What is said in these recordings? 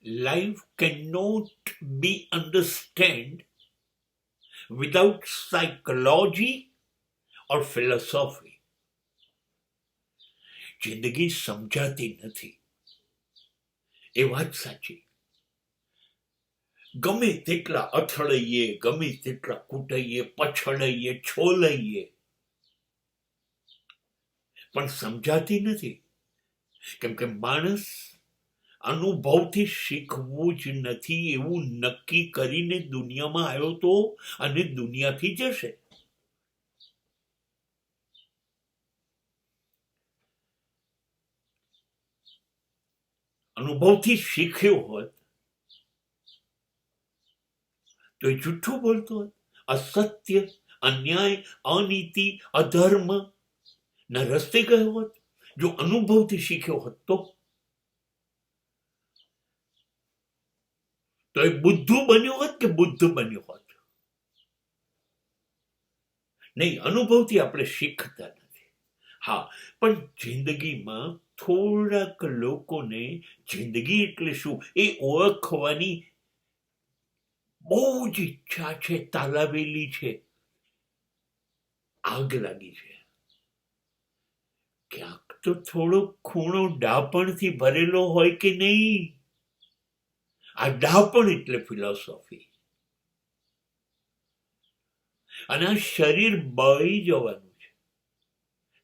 Life cannot be understood without psychology or philosophy. જિંદગી સમજાતી નથી, એ વાત સાચી. ગમે તેટલા અથડાઈએ, ગમે તેટલા કૂટાઈએ, પછડાઈએ, છોલાઈએ, પણ સમજાતી નથી. કેમ કે માણસ અનુભવથી શીખવું જ નથી એવું નક્કી કરીને દુનિયામાં આવ્યો તો અને દુનિયાથી જશે. અનુભવથી શીખ્યો હોત તો એ જૂઠું બોલતો હોત, અસત્ય, અન્યાય, અનીતિ, અધર્મ ના રસ્તે ગયો હોત. જો અનુભવથી શીખ્યો હોત તો એ બુદ્ધુ બન્યો હોત કે બુદ્ધ બન્યો હોત? નહીં, અનુભવથી આપણે શીખતા નથી. હા, પણ જિંદગીમાં થોડાક લોકોને જિંદગી એટલે શું એ ઓળખવાની બહુ જ ઈચ્છા છે, તાલાવેલી છે, આગ લાગી છે. ક્યાંક તો થોડો ખૂણો ડાપણથી ભરેલો હોય કે નહીં? આ ડાપણ એટલે ફિલોસોફી. અને આ શરીર બળી જવાનું છે,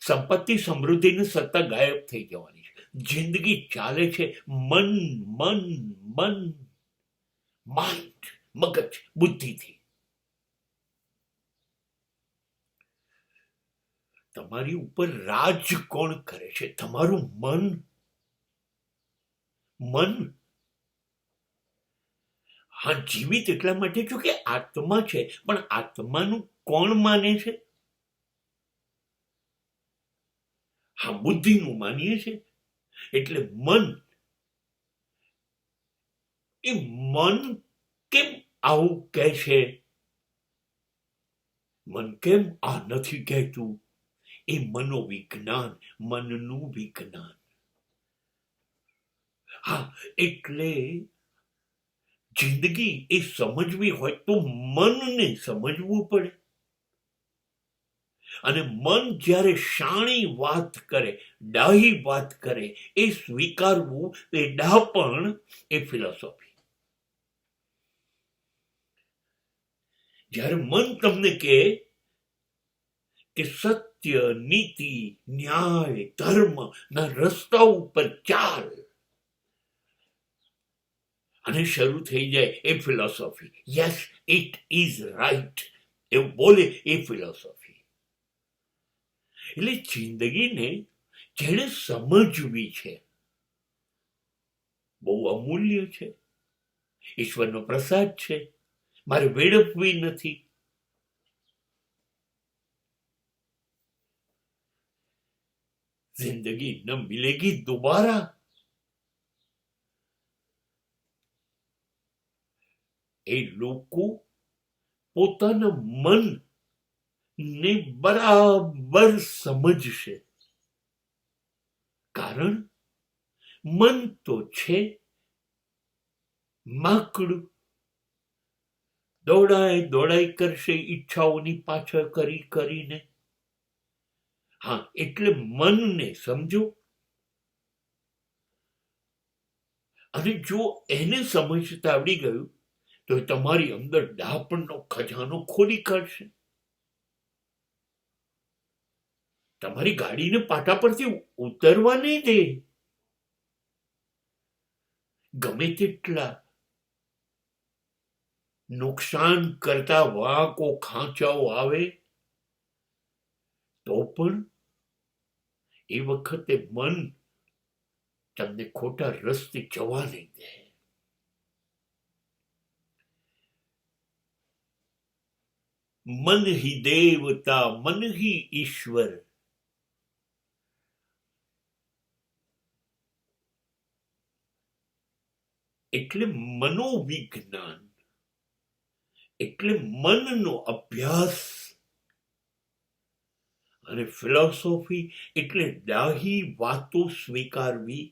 સંપત્તિ, સમૃદ્ધિ ને સત્તા ગાયબ થઈ જવાની છે. જિંદગી ચાલે છે મન મન મન માઇન્ડ, મગજ, બુદ્ધિથી. તમારી ઉપર રાજ કોણ કરે છે? તમારું મન. મન હા, જીવિત એટલા માટે છું કે આત્મા છે, પણ આત્માનું કોણ માને છે? હા, બુદ્ધિનું માનીએ છે. એટલે મન, એ મન કેમ આવું કહે છે? મન કેમ આ નથી કહેતું? એ મનોવિજ્ઞાન, મનનું વિજ્ઞાન. હા, એટલે જિંદગી એ સમજવી હોય તો મનને સમજવું પડે. અને મન જ્યારે શાણી વાત કરે, ડાહી વાત કરે, એ સ્વીકારવું, એ ડાપણ, એ ફિલોસોફી. જ્યારે મન તમને કહે કે સત્ય, નીતિ, ન્યાય, ધર્મ ના રસ્તા ઉપર ચાલ, અને શરૂ થઈ જાય એ philosophy. Yes, it is right એવું બોલે એ ફિલોસોફી. એટલે જિંદગીને જેણે સમજવી છે બહુ અમૂલ્ય છે, ઈશ્વરનો પ્રસાદ છે, મારે વેડફવી નથી. જિંદગી ન મિલેગી દોબારા. એ લોકો પોતાના મન ને બરાબર સમજશે, કારણ મન તો છે માકડું. દોડાઈ કરશે ઈચ્છાઓની પાછળ કરીને. હા, એટલે મનને સમજો. અને જો એને સમજતા આવડી ગયું તો તમારી અંદર ડાપણનો ખજાનો ખોલી કાઢશે. તમારી ગાડીને પાટા પરથી ઉતરવા નહીં દે. ગમે તેટલા નુકસાન કરતા વાંકો ખાંચાઓ આવે તો પણ એ વખતે મન તમને ખોટા રસ્તે જવા નહીં દે. મન હી દેવતા, મન હી ઈશ્વર. એટલે મનોવિજ્ઞાન, એટલે મનનો અભ્યાસ. અને ફિલોસોફી એટલે ડાહી વાતો સ્વીકારવી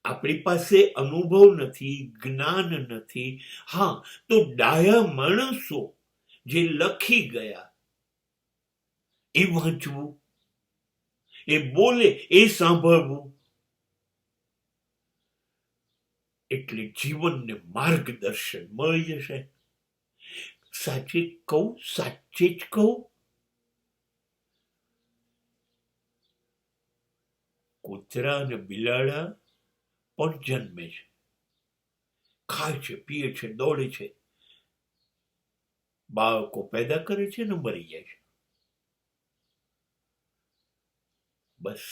આપણી પાસે અનુભવ નથી, જ્ઞાન નથી. હા, તો ડાયા માણસો જે લખી ગયા એ વાંચવું, એ બોલે એ સાંભળવું, એટલે જીવનને માર્ગદર્શન મળી જશે. સાચે કહું, સાચે જ કહું, કૂતરા અને બિલાડા પણ જન્મે છે, ખાય છે, પીએ છે, દોડે છે, બાળકો પેદા કરે છે ને મરી જાય છે. બસ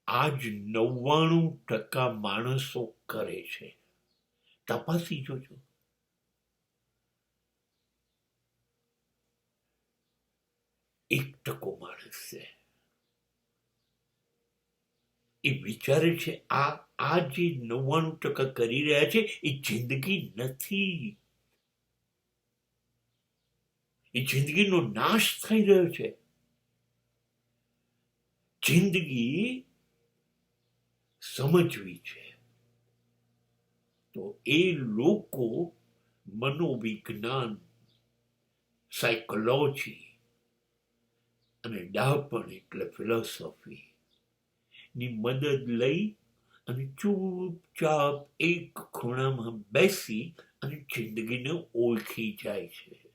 આજ 99% માણસો કરે છે. તપાસી જોજો. 1% માણસ છે એ વિચારે છે આ જે 99% કરી રહ્યા છે એ જિંદગી નથી, એ જિંદગીનો નાશ થઈ રહ્યો છે. જિંદગી સમજવી છે તો એ લોકો મનોવિજ્ઞાન, સાયકોલોજી અને ડાપણ એટલે ફિલોસોફી ની મદદ લઈ અને ચૂપચાપ એક ખૂણામાં બેસી અને જિંદગીને ઓળખી જાય છે.